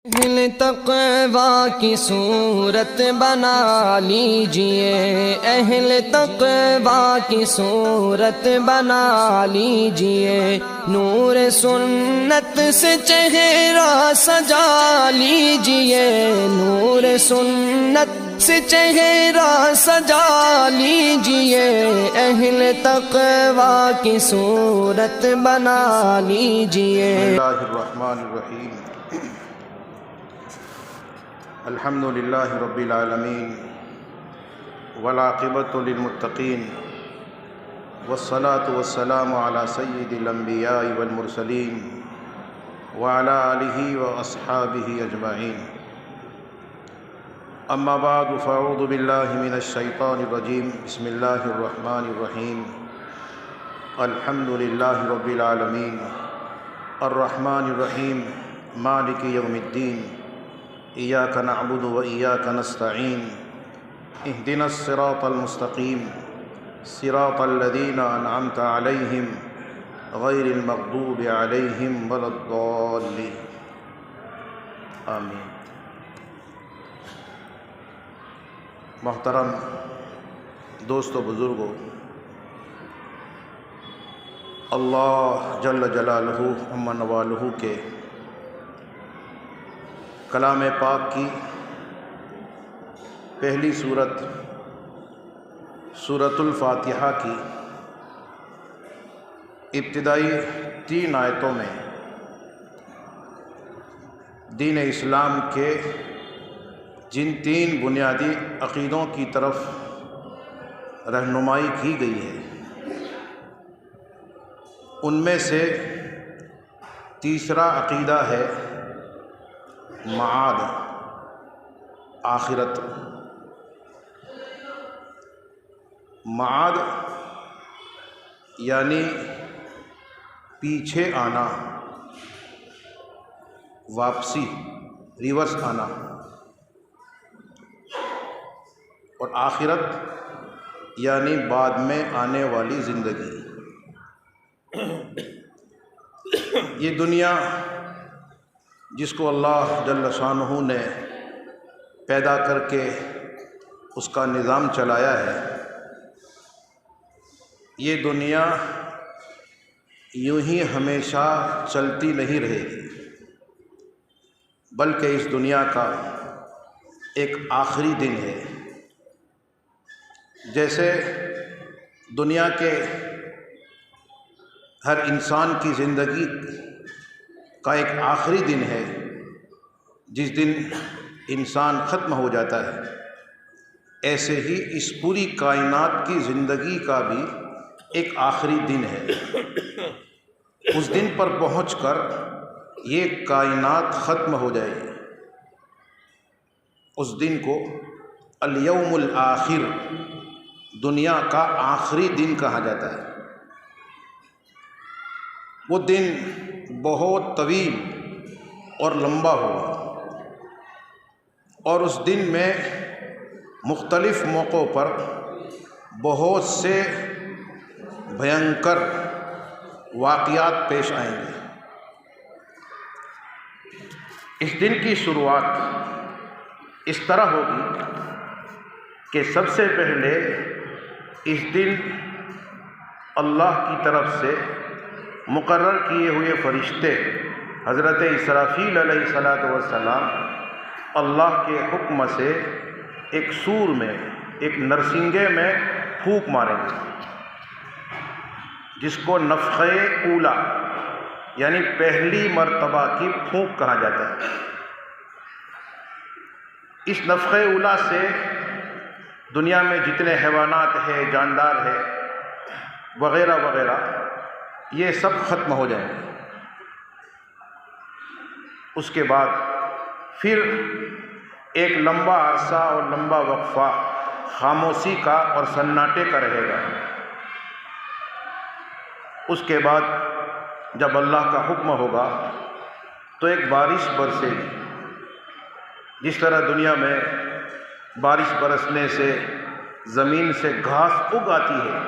اہل تقوی کی صورت بنا لیجئے، اہل تقوی کی صورت بنا لیجئے، نور سنت سے چہرہ سجا لیجئے، نور سنت سے چہرہ سجا لیجئے، اہل تقوی کی صورت بنا لیجئے۔ بسم اللہ الرحمن الرحیم، الحمد للہ رب العالمین والعاقبۃ للمتقین والصلاة والسلام علی سید الانبیاء والمرسلین وعلی آلہ واصحابہ اجمعین، اما بعد فاعوذ باللہ من الشیطان الرجیم، بسم اللہ الرحمن الرحیم، الحمد للہ رب العالمین الرحمن الرحیم مالک یوم الدین، ایاک نعبد و ایاک نستعین، اہدنا الصراط المستقیم، صراط الذین انعمت علیہم غیر المغضوب علیہم ولا الضالین، آمین۔ محترم دوستو، بزرگو، اللہ جل جلالہ عم نوالہ کے کلام پاک کی پہلی سورت سورۃ الفاتحہ کی ابتدائی 3 آیتوں میں دین اسلام کے جن 3 بنیادی عقیدوں کی طرف رہنمائی کی گئی ہے، ان میں سے تیسرا عقیدہ ہے معاد، آخرت۔ معاد یعنی پیچھے آنا، واپسی، ریورس آنا، اور آخرت یعنی بعد میں آنے والی زندگی۔ یہ دنیا جس کو اللہ جل شانہ نے پیدا کر کے اس کا نظام چلایا ہے، یہ دنیا یوں ہی ہمیشہ چلتی نہیں رہے گی، بلکہ اس دنیا کا ایک آخری دن ہے۔ جیسے دنیا کے ہر انسان کی زندگی کا ایک آخری دن ہے، جس دن انسان ختم ہو جاتا ہے، ایسے ہی اس پوری کائنات کی زندگی کا بھی ایک آخری دن ہے۔ اس دن پر پہنچ کر یہ کائنات ختم ہو جائے گی۔ اس دن کو الیوم الآخر، دنیا کا آخری دن کہا جاتا ہے۔ وہ دن بہت طویل اور لمبا ہوگا، اور اس دن میں مختلف موقعوں پر بہت سے بھینکر واقعات پیش آئیں گے۔ اس دن کی شروعات اس طرح ہوگی کہ سب سے پہلے اس دن اللہ کی طرف سے مقرر کیے ہوئے فرشتے حضرت اسرافیل علیہ السلام اللہ کے حکم سے ایک سور میں، ایک نرسنگے میں پھونک ماریں گے، جس کو نفخہ اولا یعنی پہلی مرتبہ کی پھونک کہا جاتا ہے۔ اس نفخہ اولا سے دنیا میں جتنے حیوانات ہیں، جاندار ہیں وغیرہ وغیرہ، یہ سب ختم ہو جائیں گے۔ اس کے بعد پھر ایک لمبا عرصہ اور لمبا وقفہ خاموشی کا اور سناٹے کا رہے گا۔ اس کے بعد جب اللہ کا حکم ہوگا تو ایک بارش برسے گی۔ جس طرح دنیا میں بارش برسنے سے زمین سے گھاس اگ آتی ہے،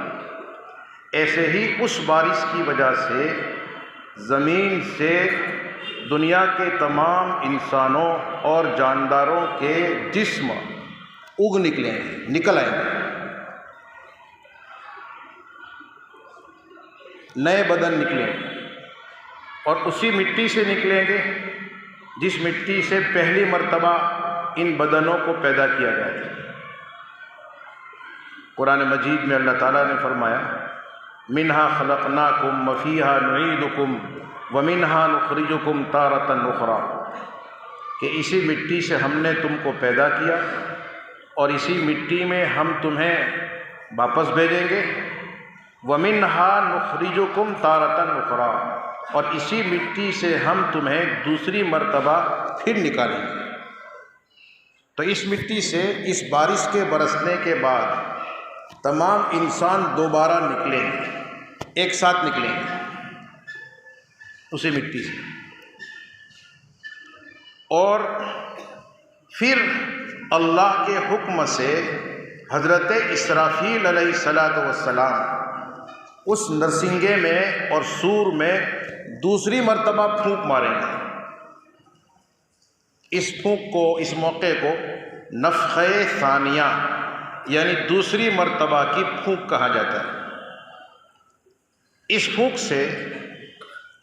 ایسے ہی اس بارش کی وجہ سے زمین سے دنیا کے تمام انسانوں اور جانداروں کے جسم اگ نکلیں گے، نکل آئیں گے، نئے بدن نکلیں گے، اور اسی مٹی سے نکلیں گے جس مٹی سے پہلی مرتبہ ان بدنوں کو پیدا کیا گیا تھا۔ قرآن مجید میں اللہ تعالیٰ نے فرمایا منہا خلقناکم وفیہا نعیدکم ومنہا نخرجکم تارۃ اخری، کہ اسی مٹی سے ہم نے تم کو پیدا کیا اور اسی مٹی میں ہم تمہیں واپس بھیجیں گے، ومنہا نخرجکم تارۃ اخری، اور اسی مٹی سے ہم تمہیں دوسری مرتبہ پھر نکالیں گے۔ تو اس مٹی سے اس بارش کے برسنے کے بعد تمام انسان دوبارہ نکلیں گے، ایک ساتھ نکلیں گے اسی مٹی سے، اور پھر اللہ کے حکم سے حضرت اسرافیل علیہ السلام اس نرسنگے میں اور سور میں دوسری مرتبہ پھونک ماریں گے۔ اس پھونک کو، اس موقع کو نفخہ ثانیہ یعنی دوسری مرتبہ کی پھونک کہا جاتا ہے۔ اس پھونک سے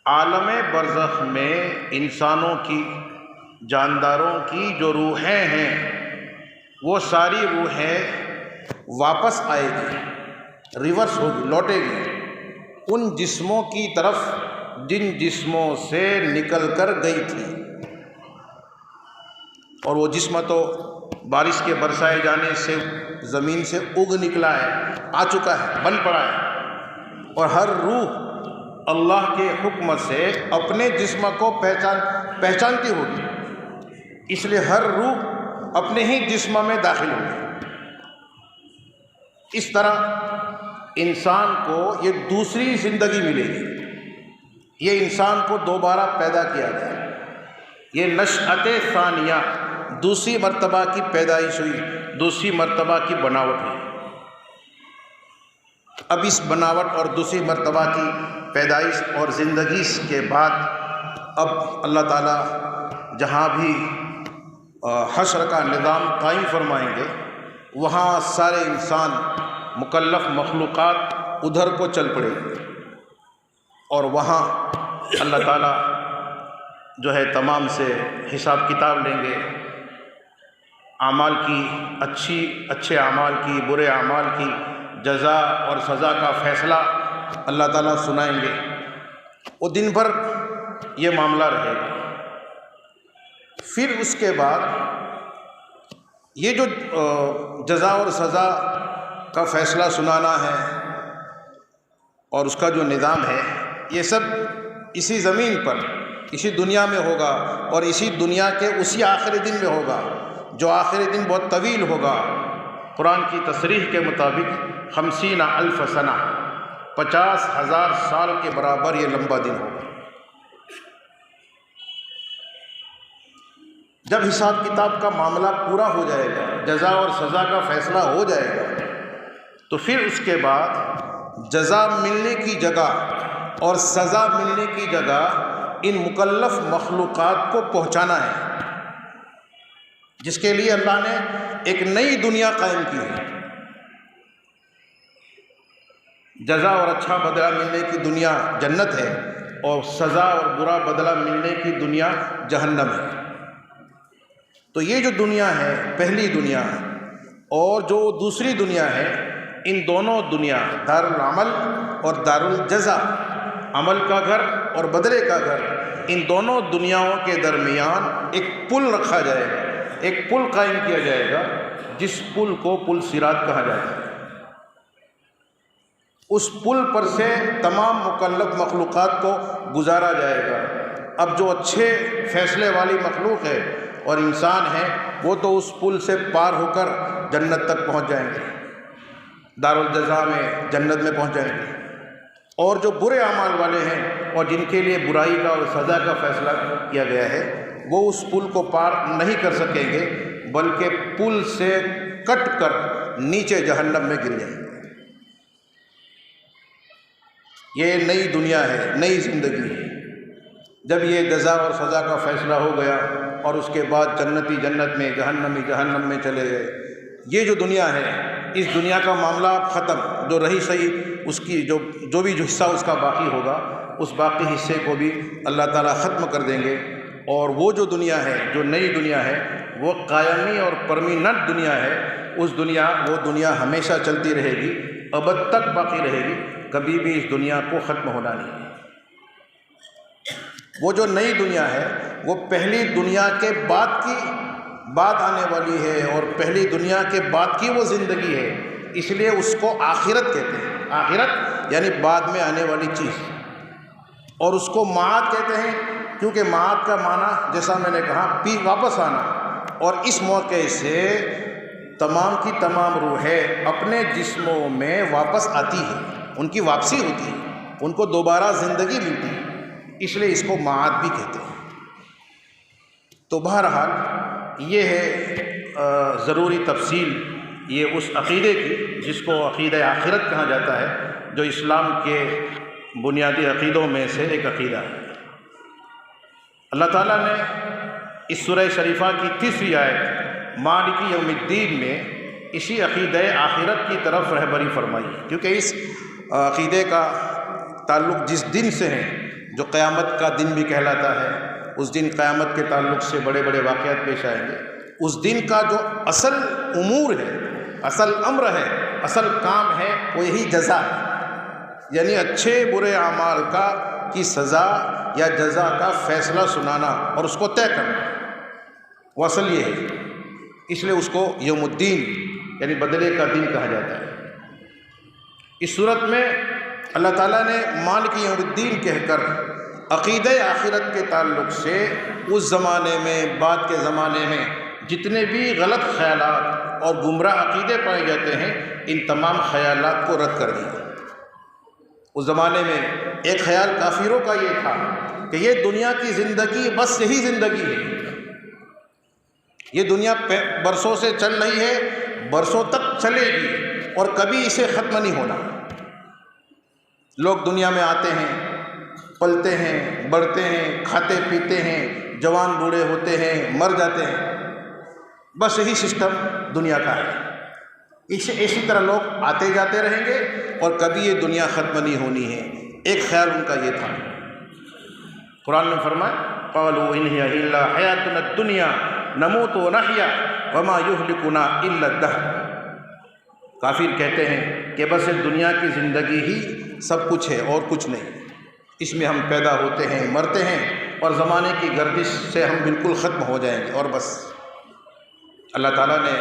عالم برزخ میں انسانوں کی، جانداروں کی جو روحیں ہیں وہ ساری روحیں واپس آئے گی، ریورس ہوگی، لوٹے گی ان جسموں کی طرف جن جسموں سے نکل کر گئی تھی، اور وہ جسم تو بارش کے برسائے جانے سے زمین سے اگ نکلا ہے، آ چکا ہے، بن پڑا ہے، اور ہر روح اللہ کے حکم سے اپنے جسم کو پہچانتی ہوگی، اس لیے ہر روح اپنے ہی جسم میں داخل ہوگی۔ اس طرح انسان کو یہ دوسری زندگی ملے گی، یہ انسان کو دوبارہ پیدا کیا گیا، یہ نشأت ثانیہ، دوسری مرتبہ کی پیدائش ہوئی، دوسری مرتبہ کی بناوٹ ہوئی۔ اب اس بناوٹ اور دوسری مرتبہ کی پیدائش اور زندگی کے بعد اب اللہ تعالیٰ جہاں بھی حشر کا نظام قائم فرمائیں گے، وہاں سارے انسان، مکلف مخلوقات ادھر کو چل پڑے گی، اور وہاں اللہ تعالیٰ جو ہے تمام سے حساب کتاب لیں گے، اعمال کی، اچھے اعمال کی، برے اعمال کی جزا اور سزا کا فیصلہ اللہ تعالیٰ سنائیں گے۔ وہ دن بھر یہ معاملہ رہے گا۔ پھر اس کے بعد یہ جو جزا اور سزا کا فیصلہ سنانا ہے اور اس کا جو نظام ہے، یہ سب اسی زمین پر، اسی دنیا میں ہوگا، اور اسی دنیا کے اسی آخری دن میں ہوگا، جو آخری دن بہت طویل ہوگا۔ قرآن کی تصریح کے مطابق 50,000 سنہ، 50,000 سال کے برابر یہ لمبا دن ہوگا۔ جب حساب کتاب کا معاملہ پورا ہو جائے گا، جزا اور سزا کا فیصلہ ہو جائے گا، تو پھر اس کے بعد جزا ملنے کی جگہ اور سزا ملنے کی جگہ ان مکلف مخلوقات کو پہنچانا ہے، جس کے لیے اللہ نے ایک نئی دنیا قائم کی ہے۔ جزا اور اچھا بدلہ ملنے کی دنیا جنت ہے، اور سزا اور برا بدلہ ملنے کی دنیا جہنم ہے۔ تو یہ جو دنیا ہے، پہلی دنیا ہے، اور جو دوسری دنیا ہے، ان دونوں دنیا، دار العمل اور دار الجزا، عمل کا گھر اور بدلے کا گھر، ان دونوں دنیاؤں کے درمیان ایک پل رکھا جائے گا، ایک پل قائم کیا جائے گا، جس پل کو پل صراط کہا جاتا ہے۔ اس پل پر سے تمام مکلف مخلوقات کو گزارا جائے گا۔ اب جو اچھے فیصلے والی مخلوق ہے اور انسان ہے، وہ تو اس پل سے پار ہو کر جنت تک پہنچ جائیں گے، دار الجزا میں، جنت میں پہنچ جائیں گے، اور جو برے اعمال والے ہیں اور جن کے لیے برائی کا اور سزا کا فیصلہ کیا گیا ہے، وہ اس پل کو پار نہیں کر سکیں گے، بلکہ پل سے کٹ کر نیچے جہنم میں گر جائیں گے۔ یہ نئی دنیا ہے، نئی زندگی ہے۔ جب یہ جزا اور سزا کا فیصلہ ہو گیا اور اس کے بعد جنتی جنت میں، جہنمی جہنم میں چلے گئے، یہ جو دنیا ہے، اس دنیا کا معاملہ ختم. جو رہی صحیح اس کی جو بھی حصہ اس کا باقی ہوگا، اس باقی حصے کو بھی اللہ تعالیٰ ختم کر دیں گے. اور وہ جو دنیا ہے، جو نئی دنیا ہے، وہ قائمی اور پرمیننٹ دنیا ہے. وہ دنیا ہمیشہ چلتی رہے گی، ابد تک باقی رہے گی، کبھی بھی اس دنیا کو ختم ہونا نہیں ہے. وہ جو نئی دنیا ہے وہ پہلی دنیا کے بعد آنے والی ہے، اور پہلی دنیا کے بعد کی وہ زندگی ہے، اس لیے اس کو آخرت کہتے ہیں. آخرت یعنی بعد میں آنے والی چیز. اور اس کو معاد کہتے ہیں کیونکہ معاد کا معنی جیسا میں نے کہا واپس آنا. اور اس موقع سے تمام کی تمام روحیں اپنے جسموں میں واپس آتی ہے، ان کی واپسی ہوتی ہے، ان کو دوبارہ زندگی ملتی ہے، اس لیے اس کو معاد بھی کہتے ہیں. تو بہرحال یہ ہے ضروری تفصیل یہ اس عقیدے کی جس کو عقیدہ آخرت کہا جاتا ہے، جو اسلام کے بنیادی عقیدوں میں سے ایک عقیدہ ہے. اللہ تعالیٰ نے اس سورہ شریفہ کی 30ویں آیت مالک یوم الدین میں اسی عقیدہ آخرت کی طرف رہبری فرمائی ہے، کیونکہ اس عقیدے کا تعلق جس دن سے ہے، جو قیامت کا دن بھی کہلاتا ہے. اس دن قیامت کے تعلق سے بڑے بڑے واقعات پیش آئیں گے. اس دن کا جو اصل امور ہے، اصل امر ہے، اصل کام ہے، وہ یہی جزا ہے. یعنی اچھے برے اعمال کی سزا یا جزا کا فیصلہ سنانا اور اس کو طے کرنا، وہ اصل یہ ہے. اس لیے اس کو یوم الدین یعنی بدلے کا دن کہا جاتا ہے. اس صورت میں اللہ تعالیٰ نے مالک یوم الدین کہہ کر عقیدہ آخرت کے تعلق سے اس زمانے میں، بعد کے زمانے میں جتنے بھی غلط خیالات اور گمراہ عقیدے پائے جاتے ہیں، ان تمام خیالات کو رد کر دیا. اس زمانے میں ایک خیال کافروں کا یہ تھا کہ یہ دنیا کی زندگی بس یہی زندگی ہے، یہ دنیا برسوں سے چل رہی ہے، برسوں تک چلے گی اور کبھی اسے ختم نہیں ہونا. لوگ دنیا میں آتے ہیں، پلتے ہیں، بڑھتے ہیں، کھاتے پیتے ہیں، جوان بوڑھے ہوتے ہیں، مر جاتے ہیں، بس یہی سسٹم دنیا کا ہے. اسی طرح لوگ آتے جاتے رہیں گے اور کبھی یہ دنیا ختم نہیں ہونی ہے. ایک خیال ان کا یہ تھا. قرآن نے فرمایا قالوا ان هي الا حیاتنا الدنیا نموت ونحیا وما یہلکنا الا الدہر. کافر کہتے ہیں کہ بس دنیا کی زندگی ہی سب کچھ ہے اور کچھ نہیں، اس میں ہم پیدا ہوتے ہیں، مرتے ہیں اور زمانے کی گردش سے ہم بالکل ختم ہو جائیں گے اور بس. اللہ تعالیٰ نے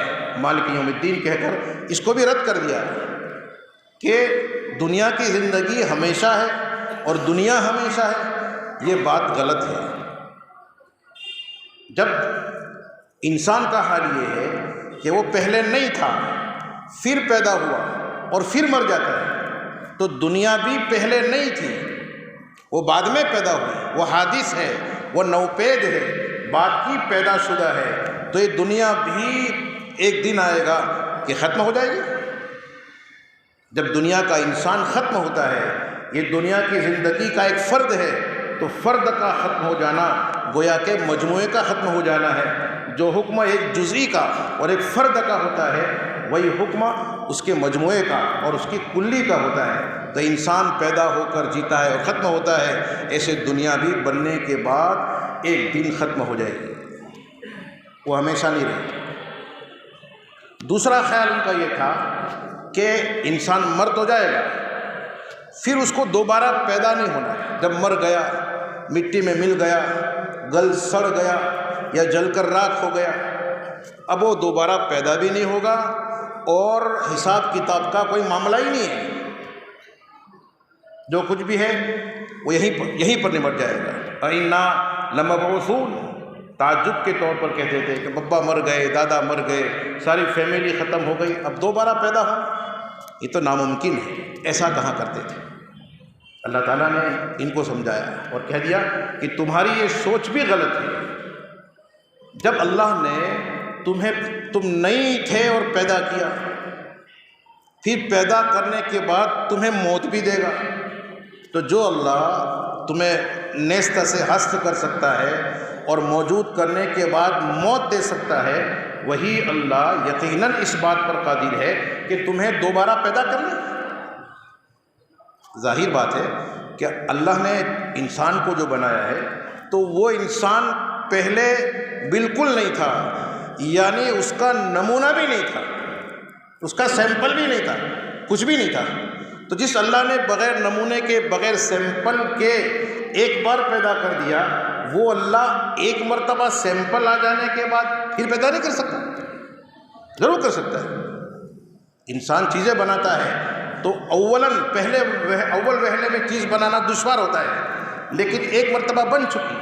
مالک یوم الدین کہہ کر اس کو بھی رد کر دیا کہ دنیا کی زندگی ہمیشہ ہے اور دنیا ہمیشہ ہے. یہ بات غلط ہے. جب انسان کا حال یہ ہے کہ وہ پہلے نہیں تھا، پھر پیدا ہوا اور پھر مر جاتا ہے، تو دنیا بھی پہلے نہیں تھی، وہ بعد میں پیدا ہوئی، وہ حادث ہے، وہ نوپید ہے، بعد کی پیدا شدہ ہے. تو یہ دنیا بھی ایک دن آئے گا کہ ختم ہو جائے گی. جب دنیا کا انسان ختم ہوتا ہے، یہ دنیا کی زندگی کا ایک فرد ہے، تو فرد کا ختم ہو جانا گویا کہ مجموعے کا ختم ہو جانا ہے. جو حکم ایک جزئی کا اور ایک فرد کا ہوتا ہے، وہی حکم اس کے مجموعے کا اور اس کی کلی کا ہوتا ہے. تو انسان پیدا ہو کر جیتا ہے اور ختم ہوتا ہے، ایسے دنیا بھی بننے کے بعد ایک دن ختم ہو جائے گی، وہ ہمیشہ نہیں رہے. دوسرا خیال ان کا یہ تھا کہ انسان مر تو جائے گا، پھر اس کو دوبارہ پیدا نہیں ہونا. جب مر گیا، مٹی میں مل گیا، گل سڑ گیا یا جل کر راکھ ہو گیا، اب وہ دوبارہ پیدا بھی نہیں ہوگا اور حساب کتاب کا کوئی معاملہ ہی نہیں ہے. جو کچھ بھی ہے وہ یہیں پر نمٹ جائے گا. اِنَّا لَمَبْعُوثُونَ، تعجب کے طور پر کہتے تھے کہ بابا مر گئے، دادا مر گئے، ساری فیملی ختم ہو گئی، اب دوبارہ پیدا ہو، یہ تو ناممکن ہے. ایسا کہاں کرتے تھے. اللہ تعالیٰ نے ان کو سمجھایا اور کہہ دیا کہ تمہاری یہ سوچ بھی غلط ہے. جب اللہ نے تم نہیں تھے اور پیدا کیا، پھر پیدا کرنے کے بعد تمہیں موت بھی دے گا، تو جو اللہ تمہیں نیست سے ہست کر سکتا ہے اور موجود کرنے کے بعد موت دے سکتا ہے، وہی اللہ یقیناً اس بات پر قادر ہے کہ تمہیں دوبارہ پیدا کر لے۔ ظاہر بات ہے کہ اللہ نے انسان کو جو بنایا ہے تو وہ انسان پہلے بالکل نہیں تھا، یعنی اس کا نمونہ بھی نہیں تھا، اس کا سیمپل بھی نہیں تھا، کچھ بھی نہیں تھا۔ تو جس اللہ نے بغیر نمونے کے، بغیر سیمپل کے ایک بار پیدا کر دیا، وہ اللہ ایک مرتبہ سیمپل آ جانے کے بعد پھر پیدا نہیں کر سکتا؟ ضرور کر سکتا ہے۔ انسان چیزیں بناتا ہے تو اول وہلے میں چیز بنانا دشوار ہوتا ہے، لیکن ایک مرتبہ بن چکی،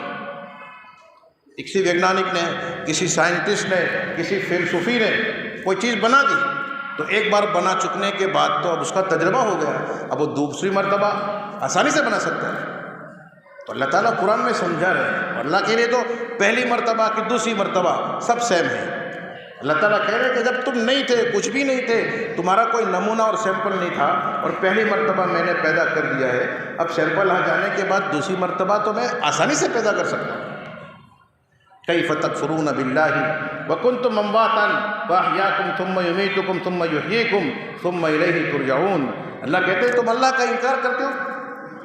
کسی ویگنانک نے، کسی سائنٹسٹ نے، کسی فلسفی نے کوئی چیز بنا دی تو ایک بار بنا چکنے کے بعد تو اب اس کا تجربہ ہو گیا، اب وہ دوسری مرتبہ آسانی سے بنا سکتا ہے۔ تو اللہ تعالیٰ قرآن میں سمجھا رہے ہیں، اور اللہ کے لیے تو پہلی مرتبہ کہ دوسری مرتبہ سب سیم ہے۔ اللہ تعالیٰ کہہ رہے ہیں کہ جب تم نہیں تھے، کچھ بھی نہیں تھے، تمہارا کوئی نمونہ اور سیمپل نہیں تھا، اور پہلی مرتبہ میں نے پیدا کر دیا ہے، اب سیمپل آ جانے کے بعد دوسری مرتبہ تو میں آسانی سے پیدا کر سکتا ہوں۔ کیف تکفرون باللہ وکنتم امواتا فاحیاکم ثم یمیتکم ثم یحییکم ثم الیہ ترجعون۔ اللہ کہتے ہیں تم اللہ کا انکار کرتے ہو،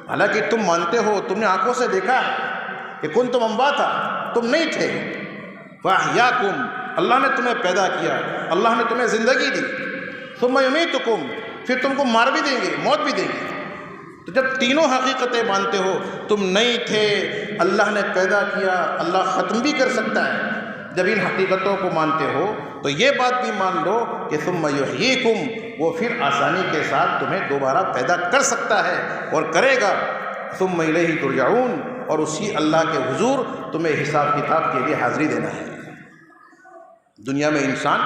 حالانکہ تم مانتے ہو، تم نے آنکھوں سے دیکھا کہ کنتم امواتا، تم نہیں تھے، فاحیاکم، اللہ نے تمہیں پیدا کیا، اللہ نے تمہیں زندگی دی، ثم یمیتکم، پھر تم کو مار بھی دیں گے، موت بھی دیں گے۔ تو جب تینوں حقیقتیں مانتے ہو، تم نہیں تھے، اللہ نے پیدا کیا، اللہ ختم بھی کر سکتا ہے، جب ان حقیقتوں کو مانتے ہو تو یہ بات بھی مان لو کہ ثم یحییکم، وہ پھر آسانی کے ساتھ تمہیں دوبارہ پیدا کر سکتا ہے اور کرے گا، ثم الیہ ترجعون، اور اسی اللہ کے حضور تمہیں حساب کتاب کے لیے حاضری دینا ہے۔ دنیا میں انسان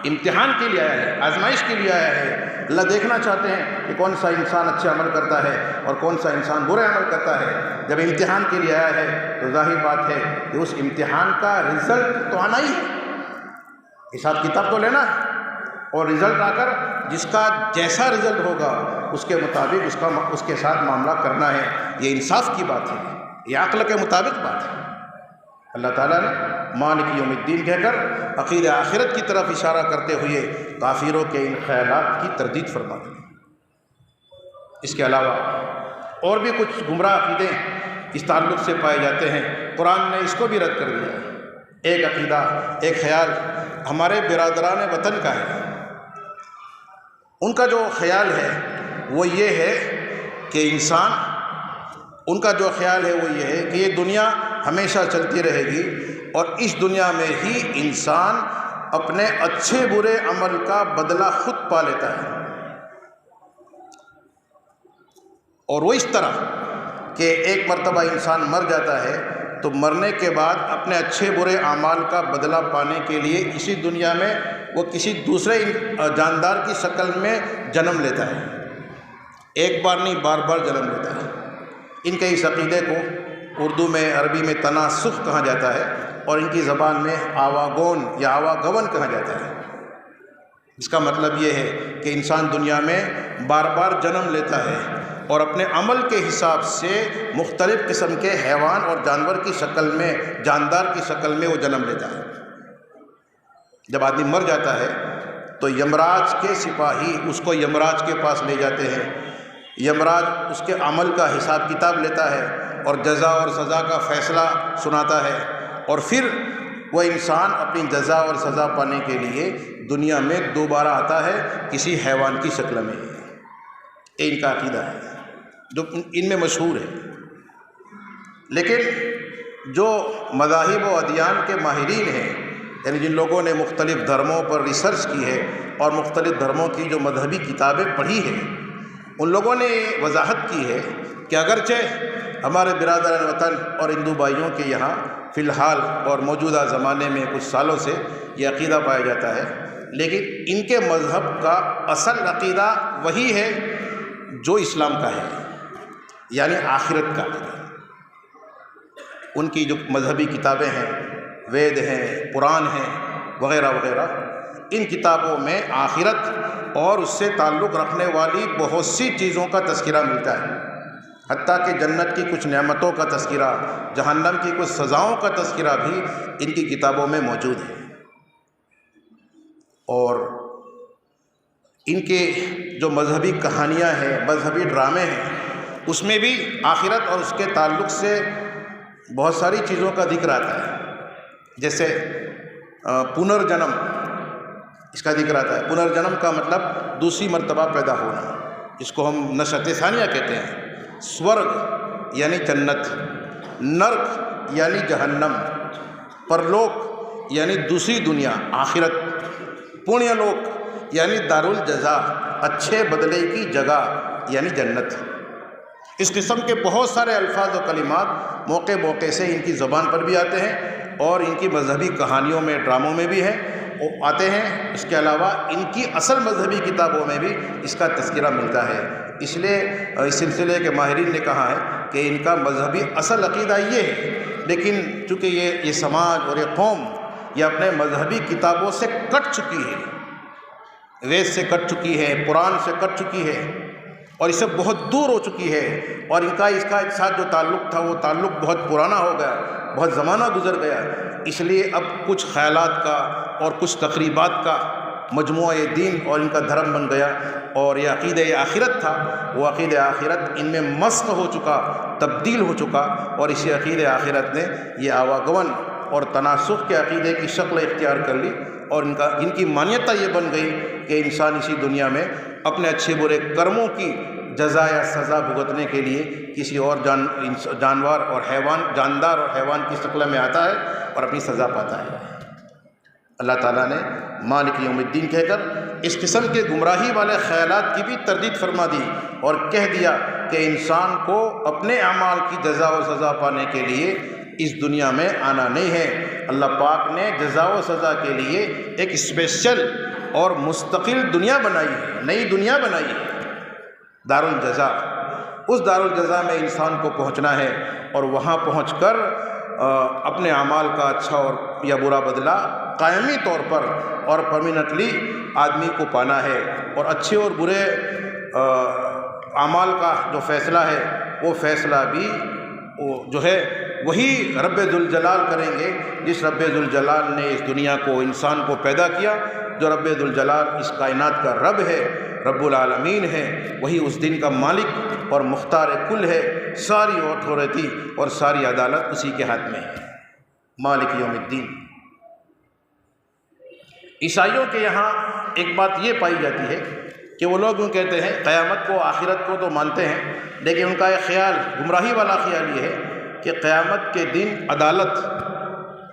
امتحان کے لیے آیا ہے، آزمائش کے لیے آیا ہے۔ اللہ دیکھنا چاہتے ہیں کہ کون سا انسان اچھے عمل کرتا ہے اور کون سا انسان برے عمل کرتا ہے۔ جب امتحان کے لیے آیا ہے تو ظاہر بات ہے کہ اس امتحان کا رزلٹ تو آنا ہی ہے، حساب کتاب تو لینا ہے، اور رزلٹ آ کر جس کا جیسا رزلٹ ہوگا اس کے مطابق اس کے ساتھ معاملہ کرنا ہے۔ یہ انصاف کی بات ہے، یہ عقل کے مطابق بات ہے۔ اللہ تعالیٰ نے مالک یوم الدین کہہ کر عقید آخرت کی طرف اشارہ کرتے ہوئے کافروں کے ان خیالات کی تردید فرما دی۔ اس کے علاوہ اور بھی کچھ گمراہ عقیدے اس تعلق سے پائے جاتے ہیں، قرآن نے اس کو بھی رد کر دیا۔ ایک عقیدہ، ایک خیال ہمارے برادران وطن کا ہے، ان کا جو خیال ہے وہ یہ ہے کہ ان کا جو خیال ہے وہ یہ ہے کہ یہ دنیا ہمیشہ چلتی رہے گی، اور اس دنیا میں ہی انسان اپنے اچھے برے عمل کا بدلہ خود پا لیتا ہے، اور وہ اس طرح کہ ایک مرتبہ انسان مر جاتا ہے تو مرنے کے بعد اپنے اچھے برے اعمال کا بدلہ پانے کے لیے اسی دنیا میں وہ کسی دوسرے جاندار کی شکل میں جنم لیتا ہے، ایک بار نہیں بار بار جنم لیتا ہے۔ ان کے اس عقیدے کو اردو میں، عربی میں تناسخ کہا جاتا ہے، اور ان کی زبان میں آواگون یا آواگون کہا جاتا ہے۔ اس کا مطلب یہ ہے کہ انسان دنیا میں بار بار جنم لیتا ہے اور اپنے عمل کے حساب سے مختلف قسم کے حیوان اور جانور کی شکل میں، جاندار کی شکل میں وہ جنم لیتا ہے۔ جب آدمی مر جاتا ہے تو یمراج کے سپاہی اس کو یمراج کے پاس لے جاتے ہیں، یمراج اس کے عمل کا حساب کتاب لیتا ہے اور جزا اور سزا کا فیصلہ سناتا ہے، اور پھر وہ انسان اپنی جزا اور سزا پانے کے لیے دنیا میں دوبارہ آتا ہے کسی حیوان کی شکل میں۔ یہ ان کا عقیدہ ہے جو ان میں مشہور ہے۔ لیکن جو مذاہب و ادیان کے ماہرین ہیں، یعنی جن لوگوں نے مختلف دھرموں پر ریسرچ کی ہے اور مختلف دھرموں کی جو مذہبی کتابیں پڑھی ہیں، ان لوگوں نے وضاحت کی ہے کہ اگرچہ ہمارے برادران وطن اور ہندو بھائیوں کے یہاں فی الحال اور موجودہ زمانے میں کچھ سالوں سے یہ عقیدہ پایا جاتا ہے، لیکن ان کے مذہب کا اصل عقیدہ وہی ہے جو اسلام کا ہے، یعنی آخرت کا عقیدہ۔ ان کی جو مذہبی کتابیں ہیں، وید ہیں، قرآن ہیں، وغیرہ وغیرہ، ان کتابوں میں آخرت اور اس سے تعلق رکھنے والی بہت سی چیزوں کا تذکرہ ملتا ہے، حتیٰ کہ جنت کی کچھ نعمتوں کا تذکرہ، جہنم کی کچھ سزاؤں کا تذکرہ بھی ان کی کتابوں میں موجود ہے۔ اور ان کے جو مذہبی کہانیاں ہیں، مذہبی ڈرامے ہیں، اس میں بھی آخرت اور اس کے تعلق سے بہت ساری چیزوں کا ذکر آتا ہے، جیسے پنرجنم، اس کا ذکر آتا ہے۔ پنرجنم کا مطلب دوسری مرتبہ پیدا ہونا، اس کو ہم نشأت ثانیہ کہتے ہیں۔ سورگ یعنی جنت، نرک یعنی جہنم، پرلوک یعنی دوسری دنیا آخرت، پونیہ لوک یعنی دارالجزا، اچھے بدلے کی جگہ یعنی جنت۔ اس قسم کے بہت سارے الفاظ و کلمات موقع موقع سے ان کی زبان پر بھی آتے ہیں اور ان کی مذہبی کہانیوں میں، ڈراموں میں بھی آتے ہیں۔ اس کے علاوہ ان کی اصل مذہبی کتابوں میں بھی اس کا تذکرہ ملتا ہے۔ اس لیے اس سلسلے کے ماہرین نے کہا ہے کہ ان کا مذہبی اصل عقیدہ یہ ہے، لیکن چونکہ یہ سماج اور یہ قوم یہ اپنے مذہبی کتابوں سے کٹ چکی ہے، وید سے کٹ چکی ہے، قرآن سے کٹ چکی ہے اور اس سے بہت دور ہو چکی ہے، اور اس کا ساتھ جو تعلق تھا وہ تعلق بہت پرانا ہو گیا، بہت زمانہ گزر گیا۔ اس لیے اب کچھ خیالات کا اور کچھ تقریبات کا مجموعہ دین اور ان کا دھرم بن گیا، اور یہ عقیدہ آخرت تھا، وہ عقیدہ آخرت ان میں مسخ ہو چکا، تبدیل ہو چکا، اور اسی عقیدہ آخرت نے یہ آواگون اور تناسخ کے عقیدے کی شکل اختیار کر لی، اور ان کی مانیتا یہ بن گئی کہ انسان اسی دنیا میں اپنے اچھے برے کرموں کی جزا یا سزا بھگتنے کے لیے کسی اور جاندار اور حیوان کی شکل میں آتا ہے اور اپنی سزا پاتا ہے۔ اللہ تعالیٰ نے مالک یوم الدین کہہ کر اس قسم کے گمراہی والے خیالات کی بھی تردید فرما دی اور کہہ دیا کہ انسان کو اپنے اعمال کی جزا و سزا پانے کے لیے اس دنیا میں آنا نہیں ہے۔ اللہ پاک نے جزا و سزا کے لیے ایک اسپیشل اور مستقل دنیا بنائی ہے، نئی دنیا بنائی ہے، دارالجزا۔ اس دارالجزا میں انسان کو پہنچنا ہے اور وہاں پہنچ کر اپنے اعمال کا اچھا اور یا برا بدلہ قائمی طور پر اور پرمیننٹلی آدمی کو پانا ہے، اور اچھے اور برے اعمال کا جو فیصلہ ہے وہ فیصلہ بھی جو ہے وہی رب ذوالجلال کریں گے، جس رب ذوالجلال نے اس دنیا کو، انسان کو پیدا کیا، جو رب ذوالجلال اس کائنات کا رب ہے، رب العالمین ہے، وہی اس دن کا مالک اور مختار کل ہے۔ ساری اتھارٹی اور ساری عدالت اسی کے ہاتھ میں ہے، مالک یوم الدین۔ عیسائیوں کے یہاں ایک بات یہ پائی جاتی ہے کہ وہ لوگ یوں کہتے ہیں، قیامت کو، آخرت کو تو مانتے ہیں، لیکن ان کا ایک خیال، گمراہی والا خیال یہ ہے کہ قیامت کے دن عدالت،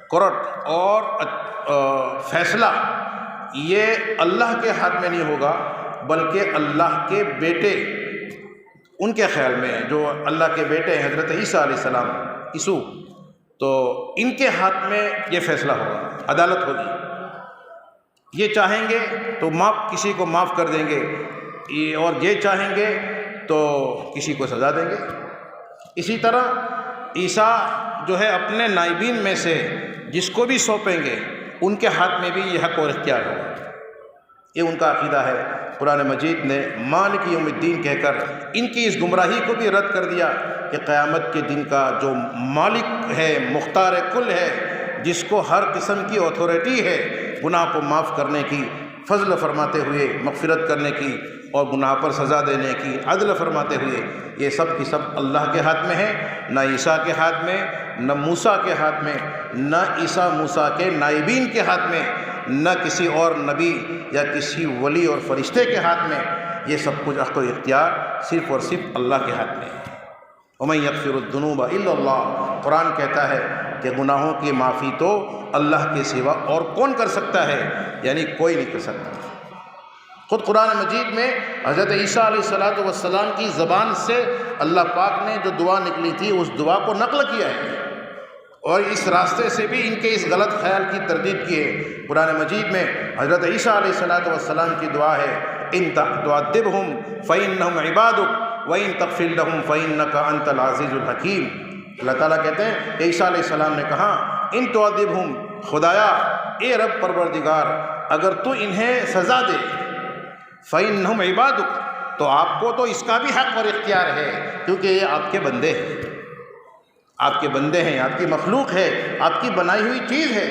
کورٹ اور فیصلہ یہ اللہ کے ہاتھ میں نہیں ہوگا، بلکہ اللہ کے بیٹے، ان کے خیال میں جو اللہ کے بیٹے ہیں حضرت عیسیٰ علیہ السلام، یسوع، تو ان کے ہاتھ میں یہ فیصلہ ہوگا، عدالت ہوگی۔ یہ چاہیں گے تو کسی کو معاف کر دیں گے، اور یہ چاہیں گے تو کسی کو سزا دیں گے۔ اسی طرح عیسیٰ جو ہے اپنے نائبین میں سے جس کو بھی سونپیں گے ان کے ہاتھ میں بھی یہ حق اور اختیار ہوگا۔ یہ ان کا عقیدہ ہے۔ قرآن مجید نے مالک یوم الدین کہہ کر ان کی اس گمراہی کو بھی رد کر دیا کہ قیامت کے دن کا جو مالک ہے، مختار کل ہے، جس کو ہر قسم کی اتھارٹی ہے گناہ کو معاف کرنے کی، فضل فرماتے ہوئے مغفرت کرنے کی اور گناہ پر سزا دینے کی، عدل فرماتے ہوئے، یہ سب کی سب اللہ کے ہاتھ میں ہے، نہ عیسیٰ کے ہاتھ میں، نہ موسیٰ کے ہاتھ میں، نہ عیسیٰ موسیٰ کے نائبین کے ہاتھ میں، نہ کسی اور نبی یا کسی ولی اور فرشتے کے ہاتھ میں۔ یہ سب کچھ حق و اختیار صرف اور صرف اللہ کے ہاتھ میں ہے۔ وَمَن يَغْفِرُ الذُّنُوبَ إِلَّا اللَّهُ، قرآن کہتا ہے کہ گناہوں کی معافی تو اللہ کے سوا اور کون کر سکتا ہے، یعنی کوئی نہیں کر سکتا۔ خود قرآن مجید میں حضرت عیسیٰ علیہ السلام کی زبان سے اللہ پاک نے جو دعا نکلی تھی اس دعا کو نقل کیا ہے، اور اس راستے سے بھی ان کے اس غلط خیال کی تردید کی ہے۔ قرآن مجید میں حضرت عیسیٰ علیہ السلام کی دعا ہے، ان تعذبہم فإنہم عبادک وَإِن تَغْفِرْ لَهُمْ فَإِنَّكَ أَنْتَ الْعَزِيزُ الْحَكِيمُ۔ اللہ تعالیٰ کہتے ہیں کہ عیسیٰ علیہ السلام نے کہا، ان تعذبہم، خدایا اے رب پروردگار، اگر تو انہیں سزا دے، فإنہم عبادک، تو آپ کو تو اس کا بھی حق اور اختیار ہے، کیونکہ یہ آپ کے بندے ہیں، آپ کے بندے ہیں، آپ کی مخلوق ہے، آپ کی بنائی ہوئی چیز ہے۔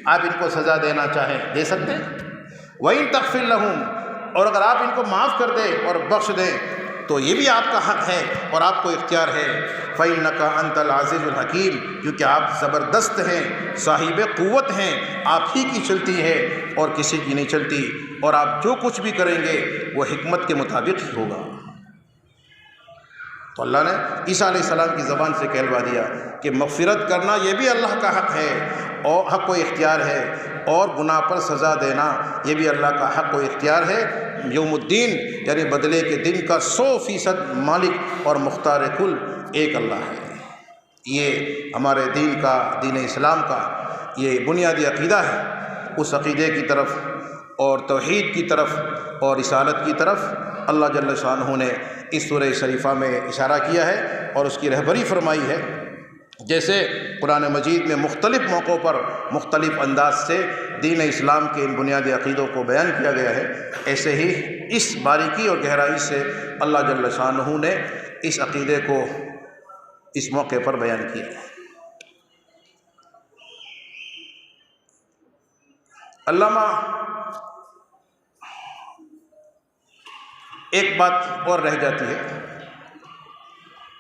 آپ ان کو سزا دینا چاہیں دے سکتے ہیں۔ وَإِن تَغْفِرْ لَهُمْ، اور اگر آپ ان کو معاف کر دیں اور بخش دیں تو یہ بھی آپ کا حق ہے اور آپ کو اختیار ہے۔ فَإِنَّكَ أَنْتَ الْعَزِيزُ الْحَكِيمُ، کیونکہ آپ زبردست ہیں، صاحب قوت ہیں، آپ ہی کی چلتی ہے اور کسی کی نہیں چلتی، اور آپ جو کچھ بھی کریں گے وہ حکمت کے مطابق ہی ہوگا۔ تو اللہ نے عیسیٰ علیہ السلام کی زبان سے کہلوا دیا کہ مغفرت کرنا یہ بھی اللہ کا حق ہے اور حق و اختیار ہے، اور گناہ پر سزا دینا یہ بھی اللہ کا حق و اختیار ہے۔ یوم الدین یعنی بدلے کے دن کا 100% مالک اور مختار کل ایک اللہ ہے۔ یہ ہمارے دین کا، دین اسلام کا یہ بنیادی عقیدہ ہے۔ اس عقیدے کی طرف اور توحید کی طرف اور رسالت کی طرف اللہ جل شانہ نے اس سورہ شریفہ میں اشارہ کیا ہے اور اس کی رہبری فرمائی ہے۔ جیسے قرآن مجید میں مختلف موقعوں پر مختلف انداز سے دین اسلام کے ان بنیادی عقیدوں کو بیان کیا گیا ہے، ایسے ہی اس باریکی اور گہرائی سے اللہ جل شانہ نے اس عقیدے کو اس موقع پر بیان کیا ہے۔ علامہ ایک بات اور رہ جاتی ہے،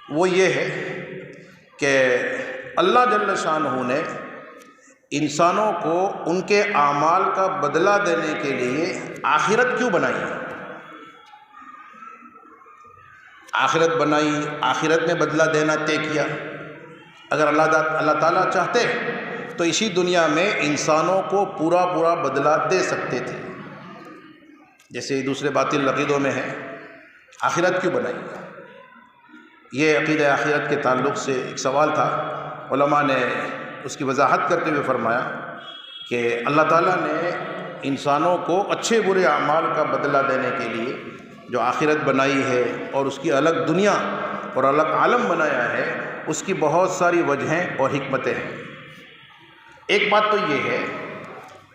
وہ یہ ہے کہ اللہ جل شانہ نے انسانوں کو ان کے اعمال کا بدلہ دینے کے لیے آخرت کیوں بنائی؟ آخرت بنائی، آخرت میں بدلہ دینا طے کیا۔ اگر اللہ تعالیٰ چاہتے تو اسی دنیا میں انسانوں کو پورا بدلہ دے سکتے تھے، جیسے دوسرے باطل عقیدوں میں ہے۔ آخرت کیوں بنائی؟ یہ عقیدہ آخرت کے تعلق سے ایک سوال تھا، علماء نے اس کی وضاحت کرتے ہوئے فرمایا کہ اللہ تعالیٰ نے انسانوں کو اچھے برے اعمال کا بدلہ دینے کے لیے جو آخرت بنائی ہے اور اس کی الگ دنیا اور الگ عالم بنایا ہے، اس کی بہت ساری وجہیں اور حکمتیں ہیں۔ ایک بات تو یہ ہے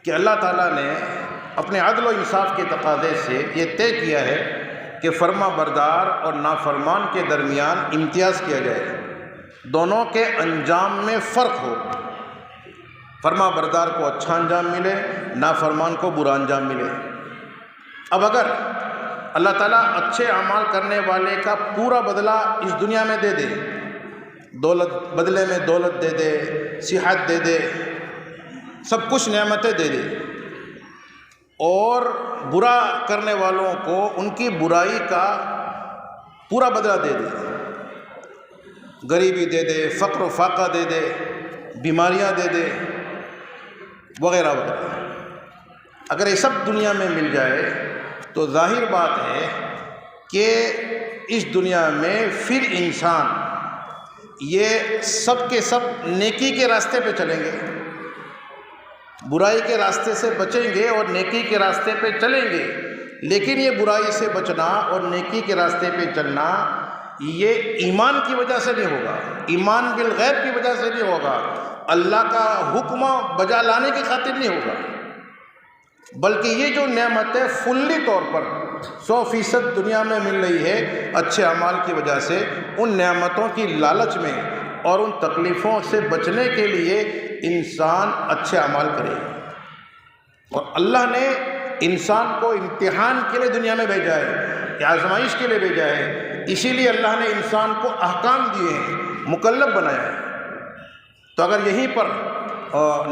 کہ اللہ تعالیٰ نے اپنے عدل و انصاف کے تقاضے سے یہ طے کیا ہے کہ فرما بردار اور نافرمان کے درمیان امتیاز کیا جائے، دونوں کے انجام میں فرق ہو، فرما بردار کو اچھا انجام ملے، نافرمان کو برا انجام ملے۔ اب اگر اللہ تعالیٰ اچھے اعمال کرنے والے کا پورا بدلہ اس دنیا میں دے دے، دولت بدلے میں دولت دے دے، صحت دے دے، سب کچھ نعمتیں دے دے، اور برا کرنے والوں کو ان کی برائی کا پورا بدلہ دے دے، غریبی دے دے، فقر و فاقہ دے دے، بیماریاں دے دے، وغیرہ وغیرہ، اگر یہ سب دنیا میں مل جائے تو ظاہر بات ہے کہ اس دنیا میں پھر انسان یہ سب کے سب نیکی کے راستے پہ چلیں گے، برائی کے راستے سے بچیں گے اور نیکی کے راستے پہ چلیں گے، لیکن یہ برائی سے بچنا اور نیکی کے راستے پہ چلنا یہ ایمان کی وجہ سے نہیں ہوگا، ایمان بالغیب کی وجہ سے نہیں ہوگا، اللہ کا حکم بجا لانے کی خاطر نہیں ہوگا، بلکہ یہ جو نعمتیں فلی طور پر 100% دنیا میں مل رہی ہے اچھے اعمال کی وجہ سے، ان نعمتوں کی لالچ میں اور ان تکلیفوں سے بچنے کے لیے انسان اچھے اعمال کرے۔ اور اللہ نے انسان کو امتحان کے لیے دنیا میں بھیجا ہے، آزمائش کے لیے بھیجا ہے، اسی لیے اللہ نے انسان کو احکام دیے ہیں، مکلف بنایا ہے۔ تو اگر یہیں پر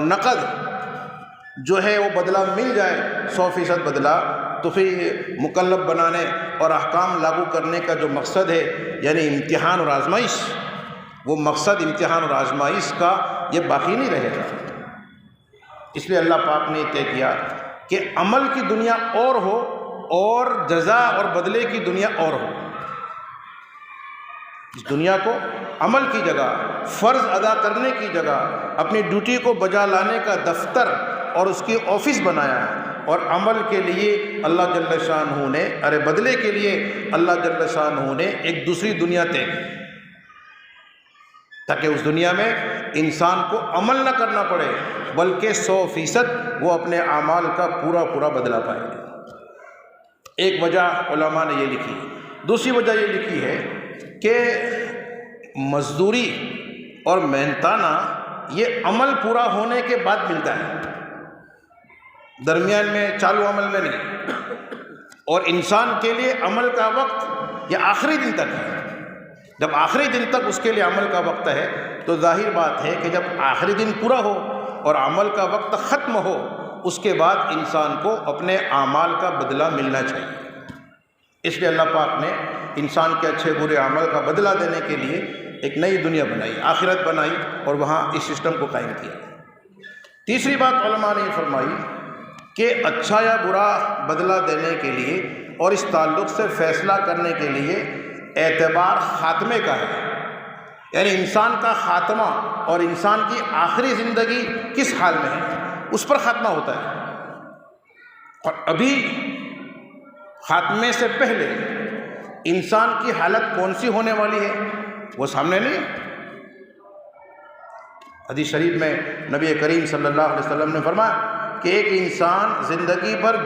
نقد جو ہے وہ بدلہ مل جائے 100% بدلہ، تو پھر مکلف بنانے اور احکام لاگو کرنے کا جو مقصد ہے یعنی امتحان اور آزمائش، وہ مقصد امتحان اور آزمائش کا یہ باقی نہیں رہے گا۔ اس لیے اللہ پاک نے طے کیا کہ عمل کی دنیا اور ہو اور جزا اور بدلے کی دنیا اور ہو۔ اس دنیا کو عمل کی جگہ، فرض ادا کرنے کی جگہ، اپنی ڈیوٹی کو بجا لانے کا دفتر اور اس کی آفس بنایا، اور عمل کے لیے اللہ جل شانہ نے بدلے کے لیے اللہ جل شانہ نے ایک دوسری دنیا طے کی، تاکہ اس دنیا میں انسان کو عمل نہ کرنا پڑے بلکہ 100% وہ اپنے اعمال کا پورا بدلہ پائے گا۔ ایک وجہ علماء نے یہ لکھی. دوسری وجہ یہ لکھی ہے کہ مزدوری اور محنتانہ یہ عمل پورا ہونے کے بعد ملتا ہے، درمیان میں چالو عمل میں نہیں. اور انسان کے لیے عمل کا وقت یہ آخری دن تک ہے. جب آخری دن تک اس کے لیے عمل کا وقت ہے تو ظاہر بات ہے کہ جب آخری دن پورا ہو اور عمل کا وقت ختم ہو، اس کے بعد انسان کو اپنے اعمال کا بدلہ ملنا چاہیے. اس لیے اللہ پاک نے انسان کے اچھے برے عمل کا بدلہ دینے کے لیے ایک نئی دنیا بنائی، آخرت بنائی، اور وہاں اس سسٹم کو قائم کیا. تیسری بات علماء نے یہ فرمائی کہ اچھا یا برا بدلہ دینے کے لیے اور اس تعلق سے فیصلہ کرنے کے لیے اعتبار خاتمے کا ہے. یعنی انسان کا خاتمہ اور انسان کی آخری زندگی کس حال میں ہے اس پر خاتمہ ہوتا ہے. اور ابھی خاتمے سے پہلے انسان کی حالت کون سی ہونے والی ہے وہ سامنے نہیں. حدیث شریف میں نبی کریم صلی اللہ علیہ وسلم نے فرمایا کہ ایک انسان زندگی بھر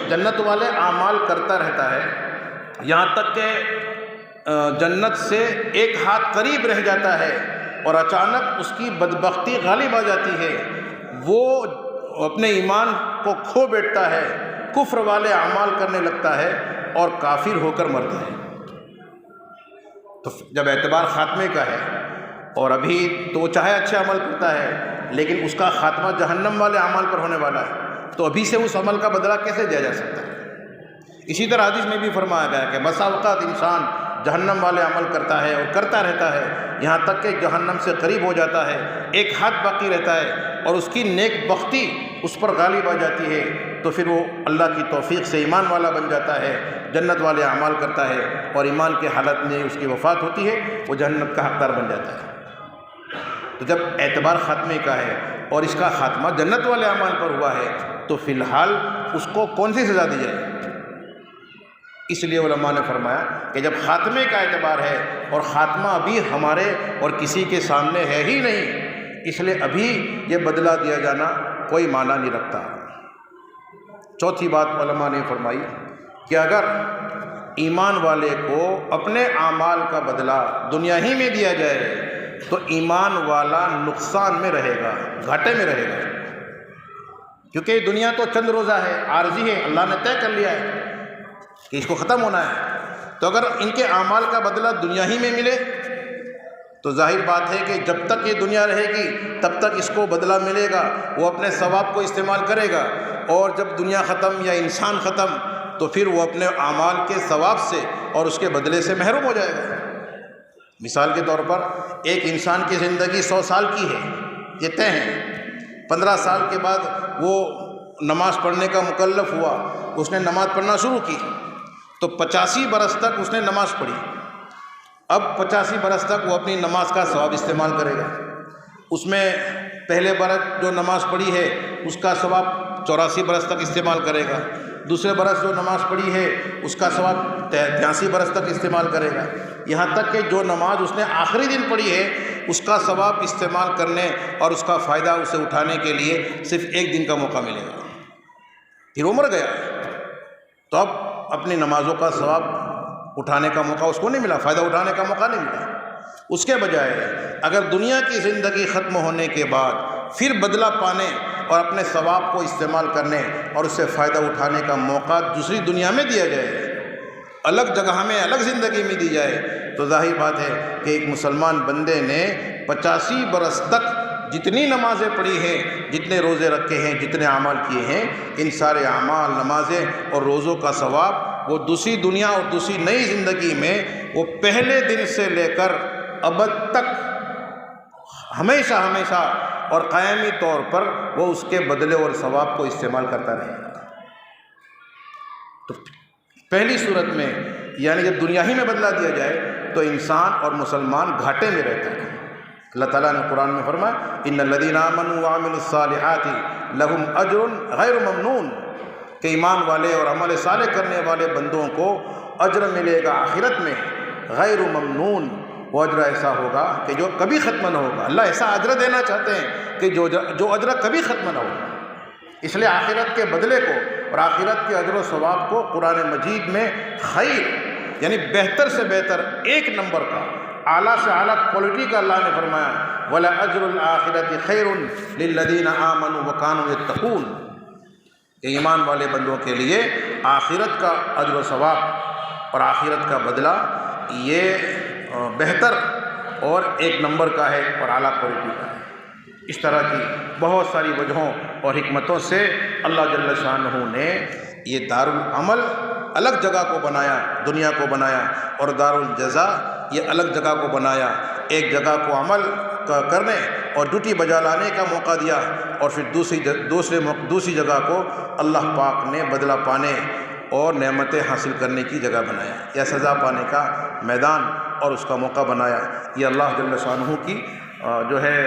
جنت والے اعمال کرتا رہتا ہے، یہاں تک کہ جنت سے ایک ہاتھ قریب رہ جاتا ہے، اور اچانک اس کی بدبختی غالب آ جاتی ہے، وہ اپنے ایمان کو کھو بیٹھتا ہے، کفر والے اعمال کرنے لگتا ہے اور کافر ہو کر مرتا ہے. تو جب اعتبار خاتمے کا ہے اور ابھی تو وہ چاہے اچھے عمل کرتا ہے لیکن اس کا خاتمہ جہنم والے اعمال پر ہونے والا ہے، تو ابھی سے اس عمل کا بدلہ کیسے دیا جا سکتا ہے؟ اسی طرح حدیث میں بھی فرمایا گیا کہ بسا اوقات انسان جہنم والے عمل کرتا ہے اور کرتا رہتا ہے یہاں تک کہ جہنم سے قریب ہو جاتا ہے، ایک ہاتھ باقی رہتا ہے اور اس کی نیک بختی اس پر غالب آ جاتی ہے، تو پھر وہ اللہ کی توفیق سے ایمان والا بن جاتا ہے، جنت والے اعمال کرتا ہے، اور ایمان کی حالت میں اس کی وفات ہوتی ہے، وہ جہنم کا حقدار بن جاتا ہے. تو جب اعتبار خاتمے کا ہے اور اس کا خاتمہ جنت والے اعمال پر ہوا ہے تو فی الحال اس کو کون سی سزا دی جائے؟ اس لیے علماء نے فرمایا کہ جب خاتمے کا اعتبار ہے اور خاتمہ ابھی ہمارے اور کسی کے سامنے ہے ہی نہیں، اس لیے ابھی یہ بدلہ دیا جانا کوئی معنی نہیں رکھتا. چوتھی بات علماء نے فرمائی کہ اگر ایمان والے کو اپنے اعمال کا بدلہ دنیا ہی میں دیا جائے تو ایمان والا نقصان میں رہے گا، گھاٹے میں رہے گا، کیونکہ دنیا تو چند روزہ ہے، عارضی ہے، اللہ نے طے کر لیا ہے کہ اس کو ختم ہونا ہے. تو اگر ان کے اعمال کا بدلہ دنیا ہی میں ملے تو ظاہر بات ہے کہ جب تک یہ دنیا رہے گی تب تک اس کو بدلہ ملے گا، وہ اپنے ثواب کو استعمال کرے گا، اور جب دنیا ختم یا انسان ختم تو پھر وہ اپنے اعمال کے ثواب سے اور اس کے بدلے سے محروم ہو جائے گا. مثال کے طور پر ایک انسان کی زندگی 100 سال کی ہے، یہ طے ہے. 15 سال کے بعد وہ نماز پڑھنے کا مکلف ہوا، اس نے نماز پڑھنا شروع کی تو 85 برس تک اس نے نماز پڑھی. اب 85 برس تک وہ اپنی نماز کا ثواب استعمال کرے گا. اس میں پہلے برس جو نماز پڑھی ہے اس کا ثواب 84 برس تک استعمال کرے گا، دوسرے برس جو نماز پڑھی ہے اس کا ثواب 83 برس تک استعمال کرے گا، یہاں تک کہ جو نماز اس نے آخری دن پڑھی ہے اس کا ثواب استعمال کرنے اور اس کا فائدہ اسے اٹھانے کے لیے صرف ایک دن کا موقع ملے گا. پھر وہ مر گیا تو اب اپنی نمازوں کا ثواب اٹھانے کا موقع اس کو نہیں ملا، فائدہ اٹھانے کا موقع نہیں ملا. اس کے بجائے اگر دنیا کی زندگی ختم ہونے کے بعد پھر بدلہ پانے اور اپنے ثواب کو استعمال کرنے اور اس سے فائدہ اٹھانے کا موقع دوسری دنیا میں دیا جائے، الگ جگہ میں الگ زندگی میں دی جائے، تو ظاہر بات ہے کہ ایک مسلمان بندے نے 85 برس تک جتنی نمازیں پڑھی ہیں، جتنے روزے رکھے ہیں، جتنے اعمال کیے ہیں، ان سارے اعمال، نمازیں اور روزوں کا ثواب وہ دوسری دنیا اور دوسری نئی زندگی میں وہ پہلے دن سے لے کر ابد تک ہمیشہ ہمیشہ اور قائمی طور پر وہ اس کے بدلے اور ثواب کو استعمال کرتا رہے گا. تو پہلی صورت میں یعنی جب دنیا ہی میں بدلہ دیا جائے تو انسان اور مسلمان گھاٹے میں رہتا ہے. اللہ تعالیٰ نے قرآن میں فرمایا ان الذین آمنوا وعملوا الصالحات لہم اجر غیر ممنون، کہ ایمان والے اور عمل صالح کرنے والے بندوں کو اجر ملے گا آخرت میں غیر ممنون. وہ اجر ایسا ہوگا کہ جو کبھی ختم نہ ہوگا. اللہ ایسا اجر دینا چاہتے ہیں کہ جو اجر کبھی ختم نہ ہوگا. اس لیے آخرت کے بدلے کو اور آخرت کے اجر و ثواب کو قرآن مجید میں خیر یعنی بہتر سے بہتر ایک نمبر کا اعلیٰ سے اعلیٰ کوالٹی کا اللہ نے فرمایا وَلَأَجْرُ الْآخِرَةِ خَيْرٌ لِلَّذِينَ آمَنُوا وَكَانُوا يَتَّقُونَ کہ ایمان والے بندوں کے لیے آخرت کا اجر و ثواب اور آخرت کا بدلہ یہ بہتر اور ایک نمبر کا ہے اور اعلیٰ کوالٹی کا ہے۔ اس طرح کی بہت ساری وجہوں اور حکمتوں سے اللہ جل شانہ نے یہ دارالعمل الگ جگہ کو بنایا، دنیا کو بنایا، اور دارالجزا یہ الگ جگہ کو بنایا، ایک جگہ کو عمل کرنے اور ڈیوٹی بجا لانے کا موقع دیا، اور پھر دوسری جگہ کو اللہ پاک نے بدلہ پانے اور نعمتیں حاصل کرنے کی جگہ بنایا، یا سزا پانے کا میدان اور اس کا موقع بنایا۔ یہ اللہ جل شانہ کی جو ہے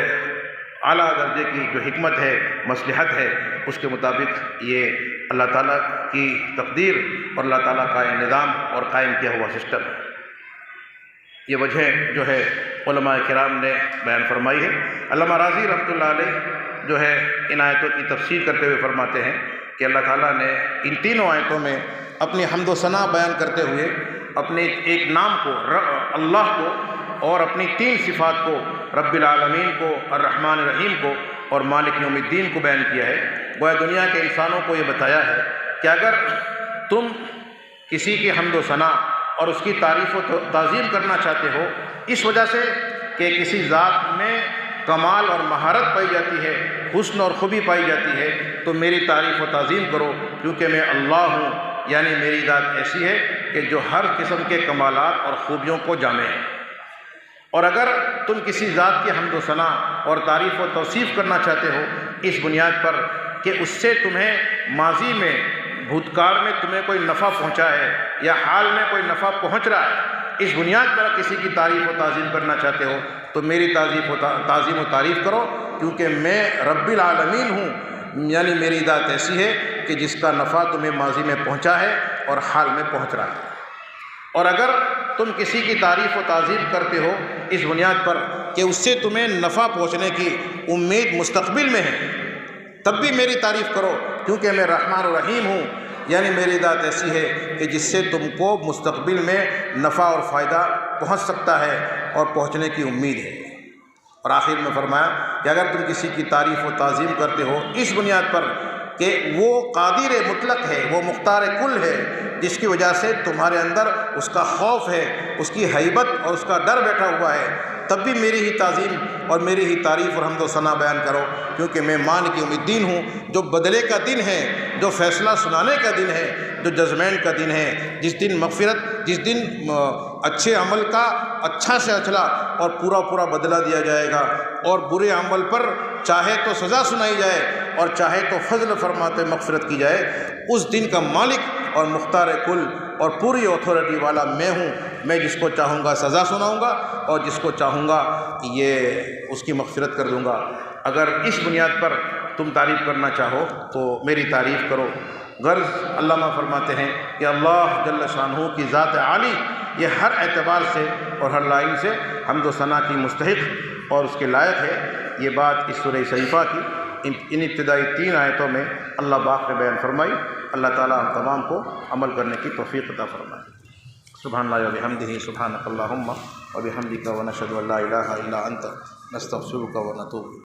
اعلیٰ درجے کی جو حکمت ہے، مصلحت ہے، اس کے مطابق یہ اللہ تعالیٰ کی تقدیر اور اللہ تعالیٰ کا یہ نظام اور قائم کیا ہوا سسٹم ہے۔ یہ وجہ جو ہے علماء کرام نے بیان فرمائی ہے۔ علامہ راضی رحمۃ اللہ علیہ جو ہے ان آیتوں کی تفسیر کرتے ہوئے فرماتے ہیں کہ اللہ تعالیٰ نے ان تینوں آیتوں میں اپنی حمد و ثنا بیان کرتے ہوئے اپنے ایک نام کو اللہ کو اور اپنی تین صفات کو رب العالمین کو، الرحمن الرحیم کو اور مالک یوم الدین کو بیان کیا ہے۔ گویا دنیا کے انسانوں کو یہ بتایا ہے کہ اگر تم کسی کی حمد و ثنا اور اس کی تعریف و تعظیم کرنا چاہتے ہو اس وجہ سے کہ کسی ذات میں کمال اور مہارت پائی جاتی ہے، حسن اور خوبی پائی جاتی ہے، تو میری تعریف و تعظیم کرو، کیونکہ میں اللہ ہوں، یعنی میری ذات ایسی ہے کہ جو ہر قسم کے کمالات اور خوبیوں کو جامع ہے۔ اور اگر تم کسی ذات کی حمد و ثنا اور تعریف و توصیف کرنا چاہتے ہو اس بنیاد پر کہ اس سے تمہیں ماضی میں، بھوتکال میں تمہیں کوئی نفع پہنچا ہے یا حال میں کوئی نفع پہنچ رہا ہے، اس بنیاد پر کسی کی تعریف و تعظیم کرنا چاہتے ہو تو میری تعظیم و تعریف کرو، کیونکہ میں رب العالمین ہوں، یعنی میری ذات ایسی ہے کہ جس کا نفع تمہیں ماضی میں پہنچا ہے اور حال میں پہنچ رہا ہے۔ اور اگر تم کسی کی تعریف و تعظیم کرتے ہو اس بنیاد پر کہ اس سے تمہیں نفع پہنچنے کی امید مستقبل میں ہے، تب بھی میری تعریف کرو، کیونکہ میں رحمان الرحیم ہوں، یعنی میری ذات ایسی ہے کہ جس سے تم کو مستقبل میں نفع اور فائدہ پہنچ سکتا ہے اور پہنچنے کی امید ہے۔ اور آخر میں فرمایا کہ اگر تم کسی کی تعریف و تعظیم کرتے ہو اس بنیاد پر کہ وہ قادر مطلق ہے، وہ مختار کل ہے، جس کی وجہ سے تمہارے اندر اس کا خوف ہے، اس کی ہیبت اور اس کا ڈر بیٹھا ہوا ہے، تب بھی میری ہی تعظیم اور میری ہی تعریف اور حمد و ثنا بیان کرو، کیونکہ میں مالک یوم الدین ہوں، جو بدلے کا دن ہے، جو فیصلہ سنانے کا دن ہے، جو ججمنٹ کا دن ہے، جس دن مغفرت، جس دن اچھے عمل کا اچھا سے اچھلا اور پورا بدلہ دیا جائے گا، اور برے عمل پر چاہے تو سزا سنائی جائے اور چاہے تو فضل فرماتے مغفرت کی جائے، اس دن کا مالک اور مختار کل اور پوری اتھارٹی والا میں ہوں۔ میں جس کو چاہوں گا سزا سناؤں گا اور جس کو چاہوں گا یہ اس کی مغفرت کر دوں گا۔ اگر اس بنیاد پر تم تعریف کرنا چاہو تو میری تعریف کرو۔ غرض علامہ فرماتے ہیں کہ اللہ جل شانہ کی ذات عالی یہ ہر اعتبار سے اور ہر لائن سے حمد و ثنا کی مستحق اور اس کے لائق ہے۔ یہ بات اس سورہ صحیفہ کی ان ابتدائی 3 آیتوں میں اللہ پاک نے بیان فرمائی۔ اللہ تعالیٰ ہم تمام کو عمل کرنے کی توفیق عطا فرمائے۔ سبحان اللہ و بحمدہ، سبحانک اللہم و بحمدک، و نشہد ان لا الہ الا انت، نستغفرک و نتوب۔